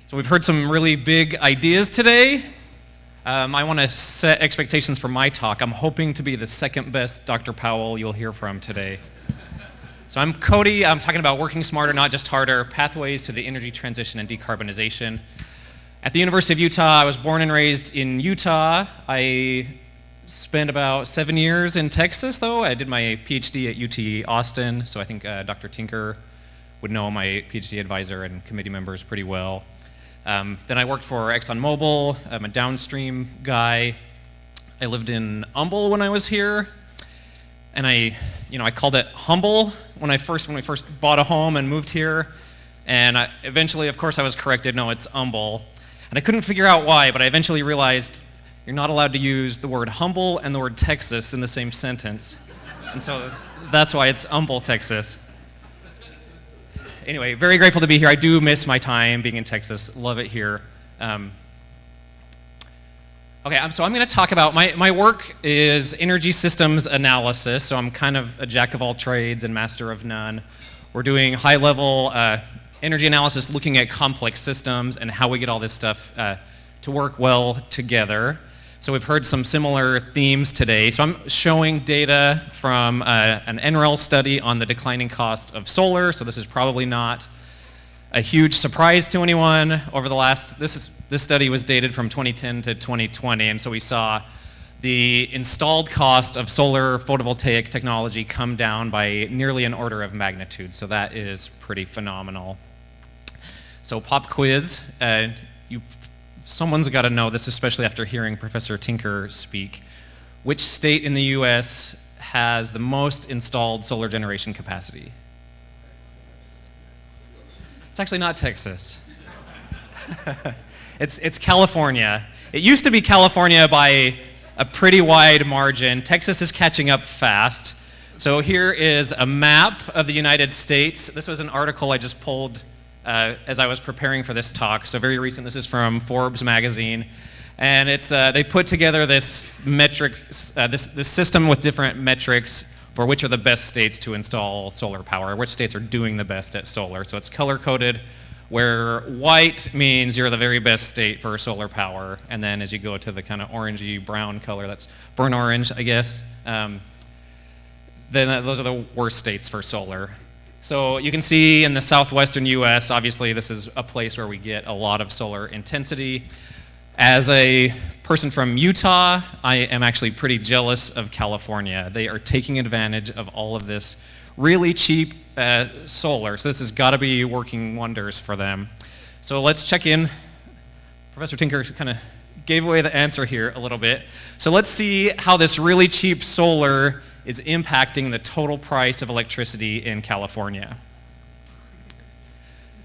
So we've heard some really big ideas today. I want to set expectations for my talk. I'm hoping to be the second best Dr. Powell you'll hear from today. So I'm Kody. I'm talking about working smarter, not just harder, pathways to the energy transition and decarbonization. At the University of Utah, I was born and raised in Utah. I spent about 7 years in Texas, though. I did my PhD at UT Austin, so I think Dr. Tinker would know my PhD advisor and committee members pretty well. Then I worked for ExxonMobil. I'm a downstream guy. I lived in Humble when I was here, and I called it Humble when we first bought a home and moved here. And eventually, of course, I was corrected. No, it's Humble. And I couldn't figure out why, but I eventually realized you're not allowed to use the word Humble and the word Texas in the same sentence. And so that's why it's Humble, Texas. Anyway, very grateful to be here. I do miss my time being in Texas. Love it here. So I'm going to talk about, my work is energy systems analysis, so I'm kind of a jack of all trades and master of none. We're doing high-level energy analysis, looking at complex systems and how we get all this stuff to work well together. So we've heard some similar themes today. So I'm showing data from an NREL study on the declining cost of solar. So this is probably not a huge surprise to anyone. This study was dated from 2010 to 2020, and so we saw the installed cost of solar photovoltaic technology come down by nearly an order of magnitude. So that is pretty phenomenal. So pop quiz. Someone's got to know this, especially after hearing Professor Tinker speak. Which state in the US has the most installed solar generation capacity? It's actually not Texas. It's California. It used to be California by a pretty wide margin. Texas is catching up fast. So here is a map of the United States. This was an article I just pulled as I was preparing for this talk. So very recent. This is from Forbes magazine, and it's they put together this this system with different metrics for which are the best states to install solar power, which states are doing the best at solar. So it's color coded, where white means you're the very best state for solar power, and then as you go to the kind of orangey brown color, that's burnt orange, I guess. Then those are the worst states for solar. So you can see in the southwestern US, obviously this is a place where we get a lot of solar intensity. As a person from Utah, I am actually pretty jealous of California. They are taking advantage of all of this really cheap solar. So this has got to be working wonders for them. So let's check in. Professor Tinker kind of gave away the answer here a little bit. So let's see how this really cheap solar is impacting the total price of electricity in California.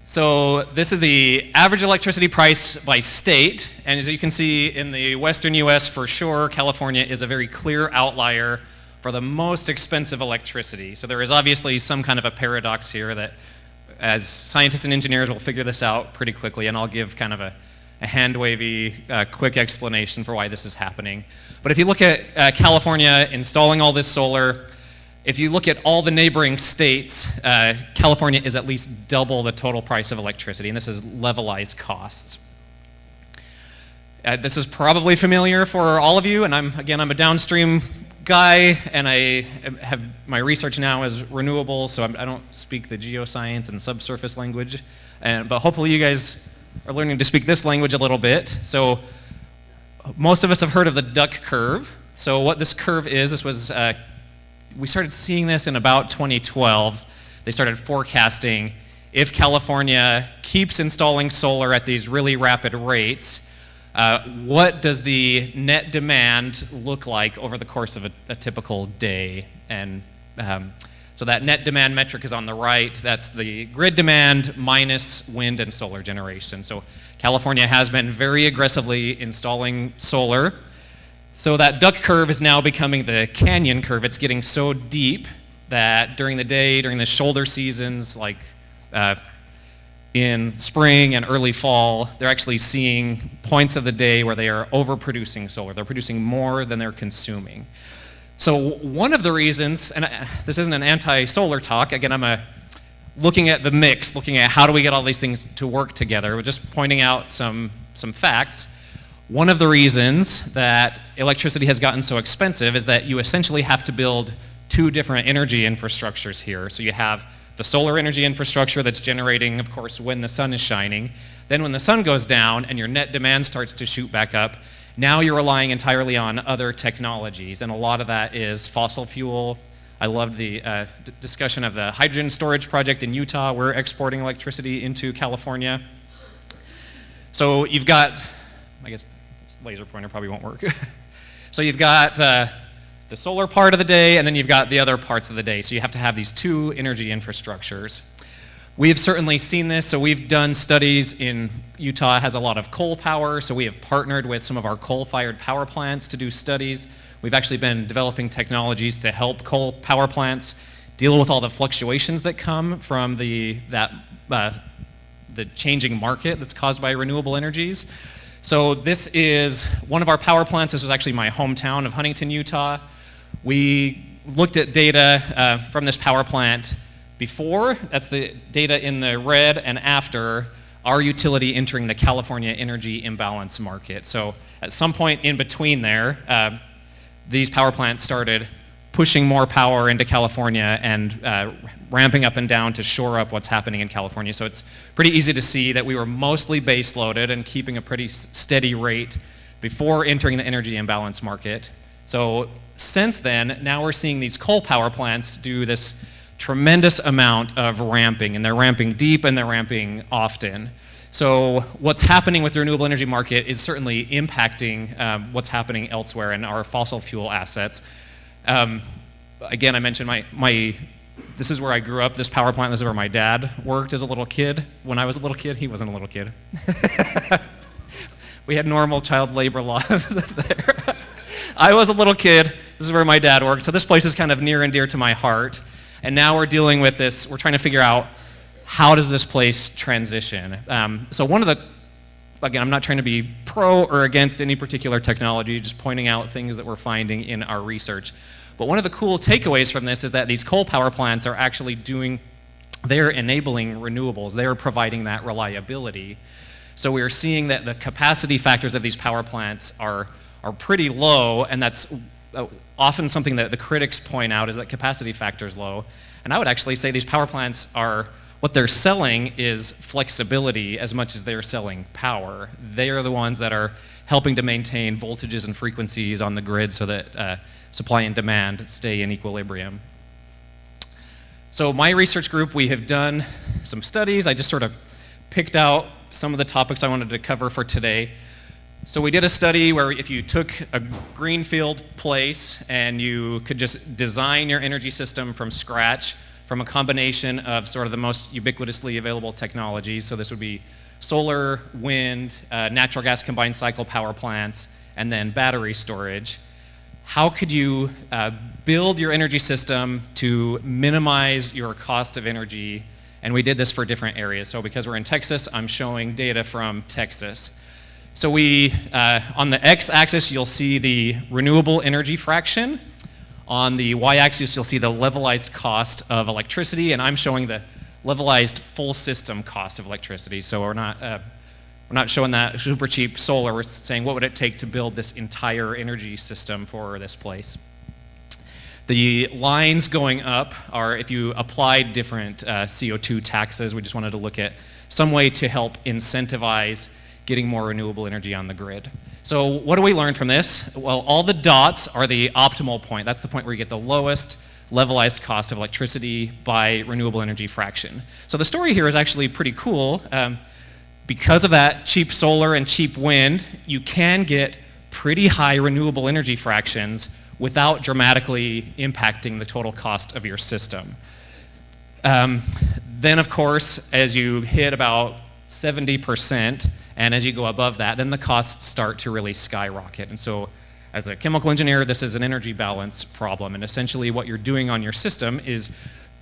So this is the average electricity price by state, and as you can see in the western US for sure, California is a very clear outlier for the most expensive electricity. So there is obviously some kind of a paradox here that as scientists and engineers will figure this out pretty quickly, and I'll give kind of a hand-wavy quick explanation for why this is happening. But if you look at California installing all this solar, if you look at all the neighboring states, California is at least double the total price of electricity, and this is levelized costs. This is probably familiar for all of you, and I'm a downstream guy, and I have my research now is renewable, so I don't speak the geoscience and subsurface language, but hopefully you guys are learning to speak this language a little bit. So most of us have heard of the duck curve. So what this curve is, we started seeing this in about 2012. They started forecasting if California keeps installing solar at these really rapid rates, what does the net demand look like over the course of a typical day? And so that net demand metric is on the right. That's the grid demand minus wind and solar generation. So California has been very aggressively installing solar. So that duck curve is now becoming the canyon curve. It's getting so deep that during the day, during the shoulder seasons, like in spring and early fall, they're actually seeing points of the day where they are overproducing solar. They're producing more than they're consuming. So one of the reasons, and this isn't an anti-solar talk, again, I'm a looking at the mix, looking at how do we get all these things to work together, we're just pointing out some facts. One of the reasons that electricity has gotten so expensive is that you essentially have to build two different energy infrastructures here. So you have the solar energy infrastructure that's generating, of course, when the sun is shining. Then when the sun goes down and your net demand starts to shoot back up, now you're relying entirely on other technologies, and a lot of that is fossil fuel. I loved the discussion of the hydrogen storage project in Utah. We're exporting electricity into California. So you've got, I guess this laser pointer probably won't work. So you've got the solar part of the day, and then you've got the other parts of the day. So you have to have these two energy infrastructures. We've certainly seen this. So we've done studies in Utah. Has a lot of coal power, so we have partnered with some of our coal-fired power plants to do studies. We've actually been developing technologies to help coal power plants deal with all the fluctuations that come from the changing market that's caused by renewable energies. So this is one of our power plants. This was actually my hometown of Huntington, Utah. We looked at data from this power plant before, that's the data in the red, and after our utility entering the California energy imbalance market. So at some point in between there, these power plants started pushing more power into California and ramping up and down to shore up what's happening in California. So it's pretty easy to see that we were mostly base loaded and keeping a pretty steady rate before entering the energy imbalance market. So since then, now we're seeing these coal power plants do this tremendous amount of ramping, and they're ramping deep and they're ramping often. So what's happening with the renewable energy market is certainly impacting what's happening elsewhere in our fossil fuel assets. Again, I mentioned this is where I grew up, this power plant. This is where my dad worked as a little kid. When I was a little kid, he wasn't a little kid. We had normal child labor laws there. I was a little kid. This is where my dad worked. So this place is kind of near and dear to my heart. And now we're dealing with this. We're trying to figure out, how does this place transition? So one of the, again, I'm not trying to be pro or against any particular technology, just pointing out things that we're finding in our research. But one of the cool takeaways from this is that these coal power plants are actually they're enabling renewables. They're providing that reliability. So we're seeing that the capacity factors of these power plants are pretty low, and that's often something that the critics point out, is that capacity factor is low. And I would actually say these power plants what they're selling is flexibility as much as they're selling power. They are the ones that are helping to maintain voltages and frequencies on the grid so that supply and demand stay in equilibrium. So my research group, we have done some studies. I just sort of picked out some of the topics I wanted to cover for today. So we did a study where if you took a greenfield place and you could just design your energy system from scratch from a combination of sort of the most ubiquitously available technologies. So this would be solar, wind, natural gas combined cycle power plants, and then battery storage. How could you build your energy system to minimize your cost of energy? And we did this for different areas. So because we're in Texas, I'm showing data from Texas. So on the x-axis, you'll see the renewable energy fraction. On the y-axis, you'll see the levelized cost of electricity, and I'm showing the levelized full system cost of electricity. So we're not showing that super cheap solar. We're saying, what would it take to build this entire energy system for this place? The lines going up are if you applied different CO2 taxes. We just wanted to look at some way to help incentivize getting more renewable energy on the grid. So what do we learn from this? Well, all the dots are the optimal point. That's the point where you get the lowest levelized cost of electricity by renewable energy fraction. So the story here is actually pretty cool. Because of that cheap solar and cheap wind, you can get pretty high renewable energy fractions without dramatically impacting the total cost of your system. Then, of course, as you hit about 70%, and as you go above that, then the costs start to really skyrocket. And so as a chemical engineer, this is an energy balance problem. And essentially what you're doing on your system is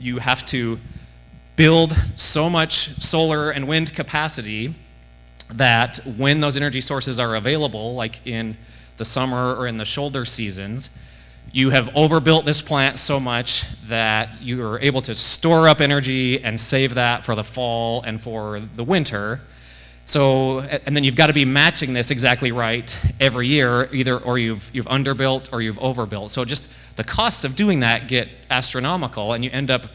you have to build so much solar and wind capacity that when those energy sources are available, like in the summer or in the shoulder seasons, you have overbuilt this plant so much that you are able to store up energy and save that for the fall and for the winter. So, and then you've got to be matching this exactly right every year, either or you've underbuilt or you've overbuilt. So just the costs of doing that get astronomical, and you end up,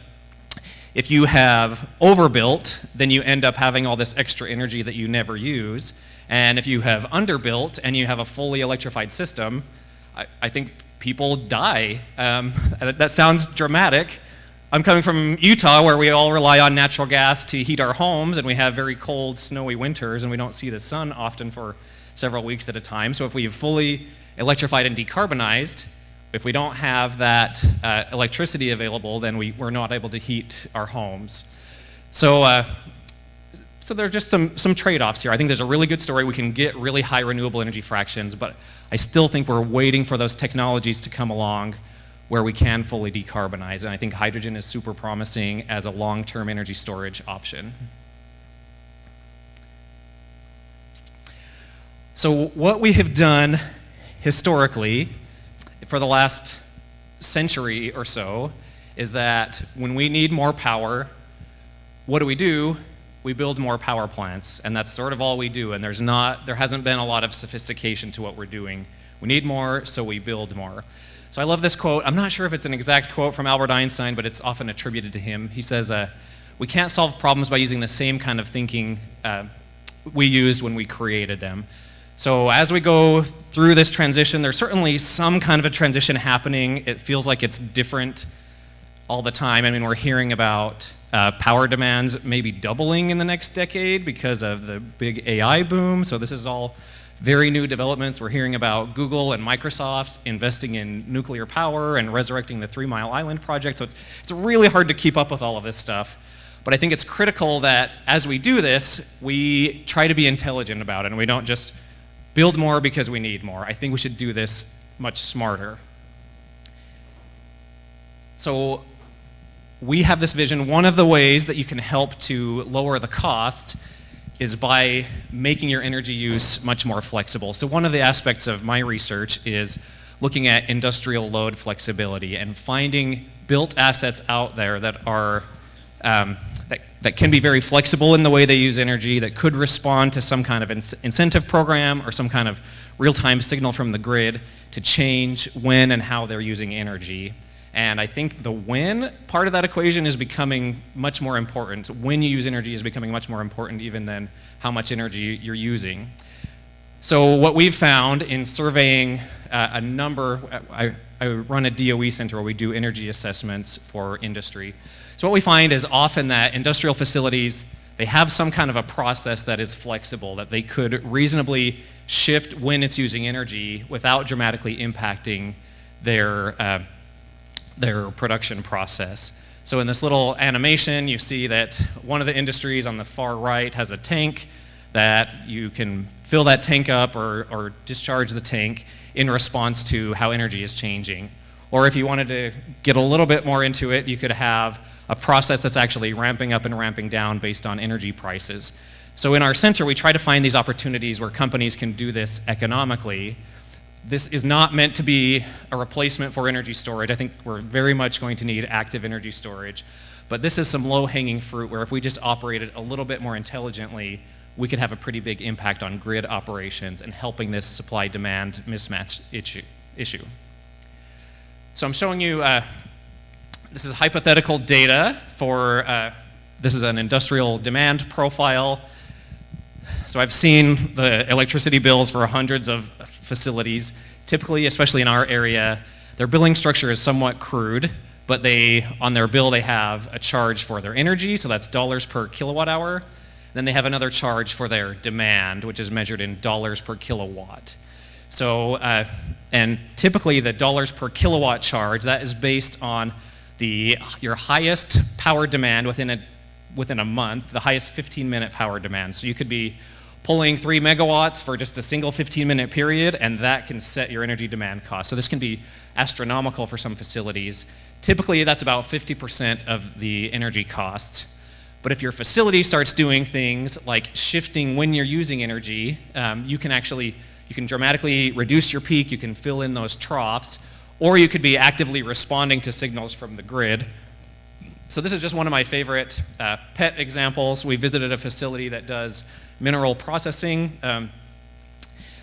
if you have overbuilt, then you end up having all this extra energy that you never use. And if you have underbuilt and you have a fully electrified system, I think people die. That sounds dramatic. I'm coming from Utah, where we all rely on natural gas to heat our homes, and we have very cold, snowy winters, and we don't see the sun often for several weeks at a time. So if we have fully electrified and decarbonized, if we don't have that electricity available, then we're not able to heat our homes. So there are just some trade-offs here. I think there's a really good story. We can get really high renewable energy fractions, but I still think we're waiting for those technologies to come along where we can fully decarbonize. And I think hydrogen is super promising as a long-term energy storage option. So what we have done historically for the last century or so is that when we need more power, what do? We build more power plants, and that's sort of all we do, and there hasn't been a lot of sophistication to what we're doing. We need more, so we build more. So I love this quote. I'm not sure if it's an exact quote from Albert Einstein, but it's often attributed to him. He says, we can't solve problems by using the same kind of thinking we used when we created them. So as we go through this transition, there's certainly some kind of a transition happening. It feels like it's different all the time. I mean, we're hearing about power demands maybe doubling in the next decade because of the big AI boom. So this is all very new developments. We're hearing about Google and Microsoft investing in nuclear power and resurrecting the 3 Mile Island project. So it's really hard to keep up with all of this stuff. But I think it's critical that as we do this, we try to be intelligent about it, and we don't just build more because we need more. I think we should do this much smarter. So we have this vision. One of the ways that you can help to lower the cost is by making your energy use much more flexible. So one of the aspects of my research is looking at industrial load flexibility and finding built assets out there that are that can be very flexible in the way they use energy, that could respond to some kind of incentive program or some kind of real-time signal from the grid to change when and how they're using energy. And I think the when part of that equation is becoming much more important. When you use energy is becoming much more important even than how much energy you're using. So what we've found in surveying a number, I run a DOE center where we do energy assessments for industry. So what we find is often that industrial facilities, they have some kind of a process that is flexible, that they could reasonably shift when it's using energy without dramatically impacting their production process. So in this little animation, you see that one of the industries on the far right has a tank that you can fill that tank up or discharge the tank in response to how energy is changing. Or if you wanted to get a little bit more into it, you could have a process that's actually ramping up and ramping down based on energy prices. So in our center, we try to find these opportunities where companies can do this economically. This is not meant to be a replacement for energy storage. I think we're very much going to need active energy storage. But this is some low-hanging fruit where if we just operated a little bit more intelligently, we could have a pretty big impact on grid operations and helping this supply-demand mismatch issue. So I'm showing you, this is hypothetical data for, this is an industrial demand profile. So I've seen the electricity bills for hundreds of facilities. Typically, especially in our area, their billing structure is somewhat crude, but on their bill they have a charge for their energy, so that's dollars per kilowatt hour. Then they have another charge for their demand, which is measured in dollars per kilowatt. So, and typically the dollars per kilowatt charge, that is based on your highest power demand within a month, the highest 15-minute power demand. So you could be pulling 3 megawatts for just a single 15-minute period, and that can set your energy demand cost. So this can be astronomical for some facilities. Typically, that's about 50% of the energy costs. But if your facility starts doing things like shifting when you're using energy, you can dramatically reduce your peak, you can fill in those troughs, or you could be actively responding to signals from the grid. So this is just one of my favorite pet examples. We visited a facility that does mineral processing.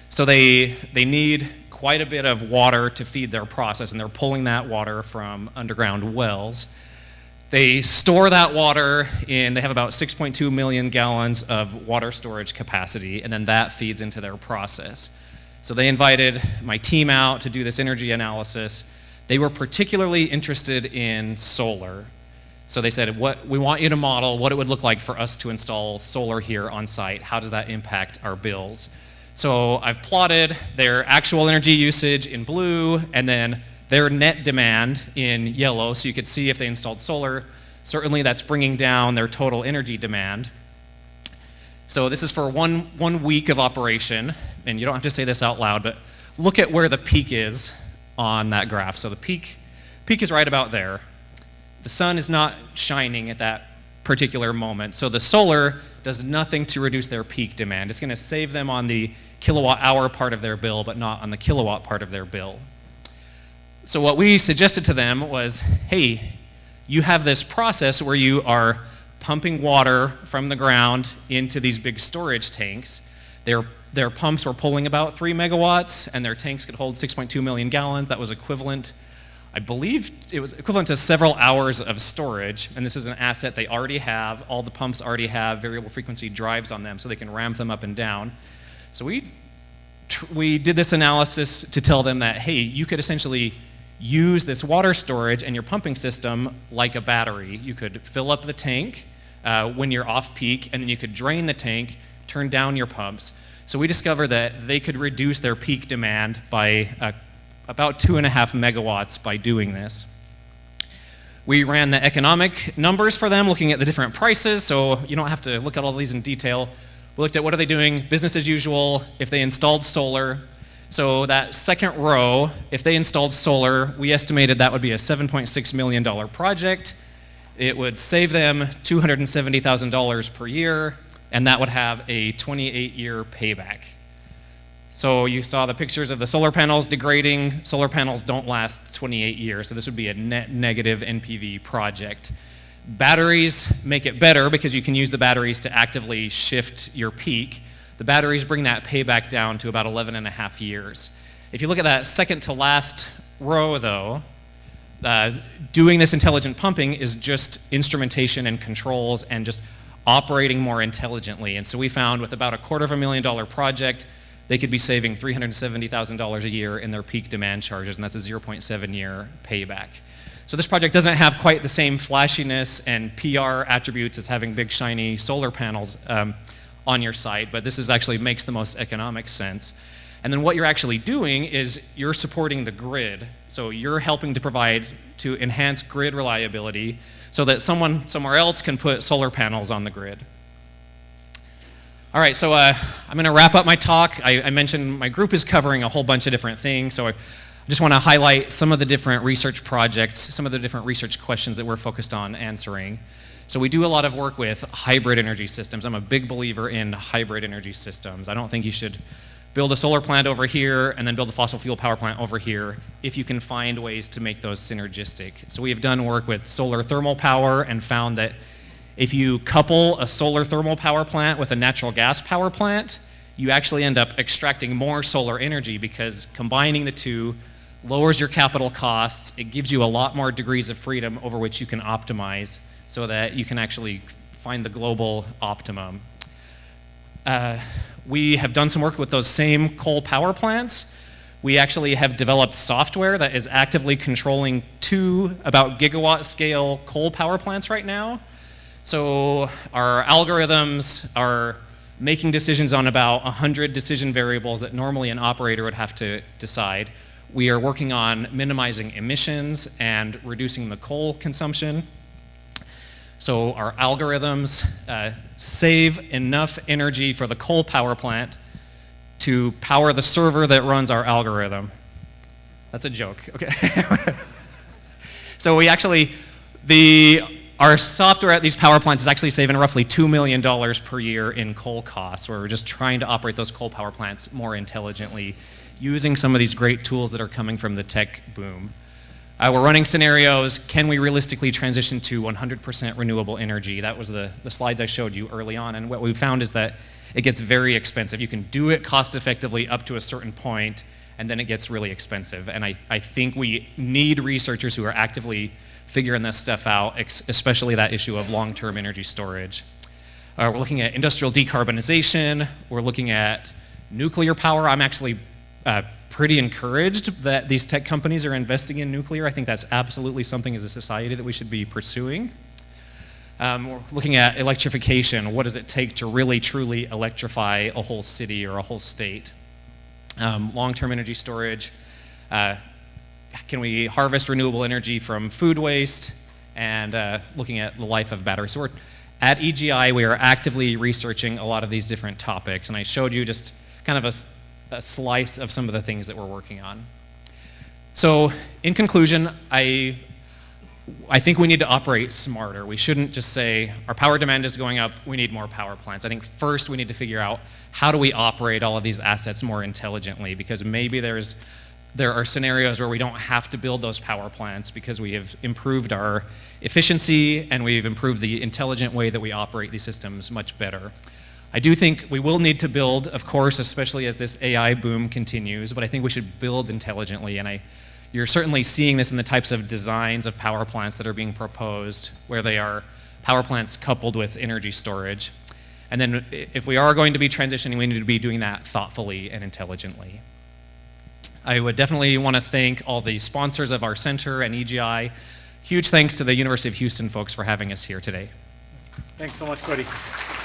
So they need quite a bit of water to feed their process, and they're pulling that water from underground wells. They store that water in, they have about 6.2 million gallons of water storage capacity, and then that feeds into their process. So they invited my team out to do this energy analysis. They were particularly interested in solar. So they said, we want you to model what it would look like for us to install solar here on site. How does that impact our bills? So I've plotted their actual energy usage in blue, and then their net demand in yellow, so you could see if they installed solar. Certainly that's bringing down their total energy demand. So this is for one week of operation, and you don't have to say this out loud, but look at where the peak is on that graph. So the peak is right about there. The sun is not shining at that particular moment, so the solar does nothing to reduce their peak demand. It's going to save them on the kilowatt hour part of their bill, but not on the kilowatt part of their bill. So what we suggested to them was, hey, you have this process where you are pumping water from the ground into these big storage tanks. Their pumps were pulling about 3 megawatts, and their tanks could hold 6.2 million gallons. That was equivalent, I believe it was equivalent to several hours of storage, and this is an asset they already have. All the pumps already have variable frequency drives on them, so they can ramp them up and down. So we did this analysis to tell them that, hey, you could essentially use this water storage and your pumping system like a battery. You could fill up the tank when you're off peak, and then you could drain the tank, turn down your pumps. So we discovered that they could reduce their peak demand by about 2.5 megawatts by doing this. We ran the economic numbers for them, looking at the different prices, so you don't have to look at all these in detail. We looked at what are they doing, business as usual, if they installed solar. So that second row, if they installed solar, we estimated that would be a $7.6 million project. It would save them $270,000 per year, and that would have a 28-year payback. So you saw the pictures of the solar panels degrading. Solar panels don't last 28 years, so this would be a net negative NPV project. Batteries make it better because you can use the batteries to actively shift your peak. The batteries bring that payback down to about 11.5 years. If you look at that second to last row though, doing this intelligent pumping is just instrumentation and controls and just operating more intelligently. And so we found with about a $250,000 project, they could be saving $370,000 a year in their peak demand charges, and that's a 0.7-year payback. So this project doesn't have quite the same flashiness and PR attributes as having big shiny solar panels on your site, but this actually makes the most economic sense. And then what you're actually doing is you're supporting the grid. So you're helping to provide to enhance grid reliability so that someone somewhere else can put solar panels on the grid. All right, so I'm going to wrap up my talk. I mentioned my group is covering a whole bunch of different things, so I just want to highlight some of the different research projects, some of the different research questions that we're focused on answering. So we do a lot of work with hybrid energy systems. I'm a big believer in hybrid energy systems. I don't think you should build a solar plant over here and then build a fossil fuel power plant over here if you can find ways to make those synergistic. So we have done work with solar thermal power and found that if you couple a solar thermal power plant with a natural gas power plant, you actually end up extracting more solar energy because combining the two lowers your capital costs. It gives you a lot more degrees of freedom over which you can optimize so that you can actually find the global optimum. We have done some work with those same coal power plants. We actually have developed software that is actively controlling 2 about gigawatt scale coal power plants right now. So our algorithms are making decisions on about 100 decision variables that normally an operator would have to decide. We are working on minimizing emissions and reducing the coal consumption. So our algorithms save enough energy for the coal power plant to power the server that runs our algorithm. That's a joke, okay. So we actually, our software at these power plants is actually saving roughly $2 million per year in coal costs, where we're just trying to operate those coal power plants more intelligently, using some of these great tools that are coming from the tech boom. We're running scenarios. Can we realistically transition to 100% renewable energy? That was the slides I showed you early on, and what we found is that it gets very expensive. You can do it cost effectively up to a certain point, and then it gets really expensive. And I think we need researchers who are actively figuring this stuff out, especially that issue of long-term energy storage. We're looking at industrial decarbonization. We're looking at nuclear power. I'm actually pretty encouraged that these tech companies are investing in nuclear. I think that's absolutely something as a society that we should be pursuing. We're looking at electrification. What does it take to really, truly electrify a whole city or a whole state? Long-term energy storage. Can we harvest renewable energy from food waste? And looking at the life of batteries. So at EGI, we are actively researching a lot of these different topics. And I showed you just kind of a slice of some of the things that we're working on. So in conclusion, I think we need to operate smarter. We shouldn't just say, our power demand is going up, we need more power plants. I think first we need to figure out how do we operate all of these assets more intelligently, because maybe there are scenarios where we don't have to build those power plants because we have improved our efficiency and we've improved the intelligent way that we operate these systems much better. I do think we will need to build, of course, especially as this AI boom continues, but I think we should build intelligently, and you're certainly seeing this in the types of designs of power plants that are being proposed, where they are power plants coupled with energy storage. And then if we are going to be transitioning, we need to be doing that thoughtfully and intelligently. I would definitely want to thank all the sponsors of our center and EGI. Huge thanks to the University of Houston folks for having us here today. Thanks so much, Kody.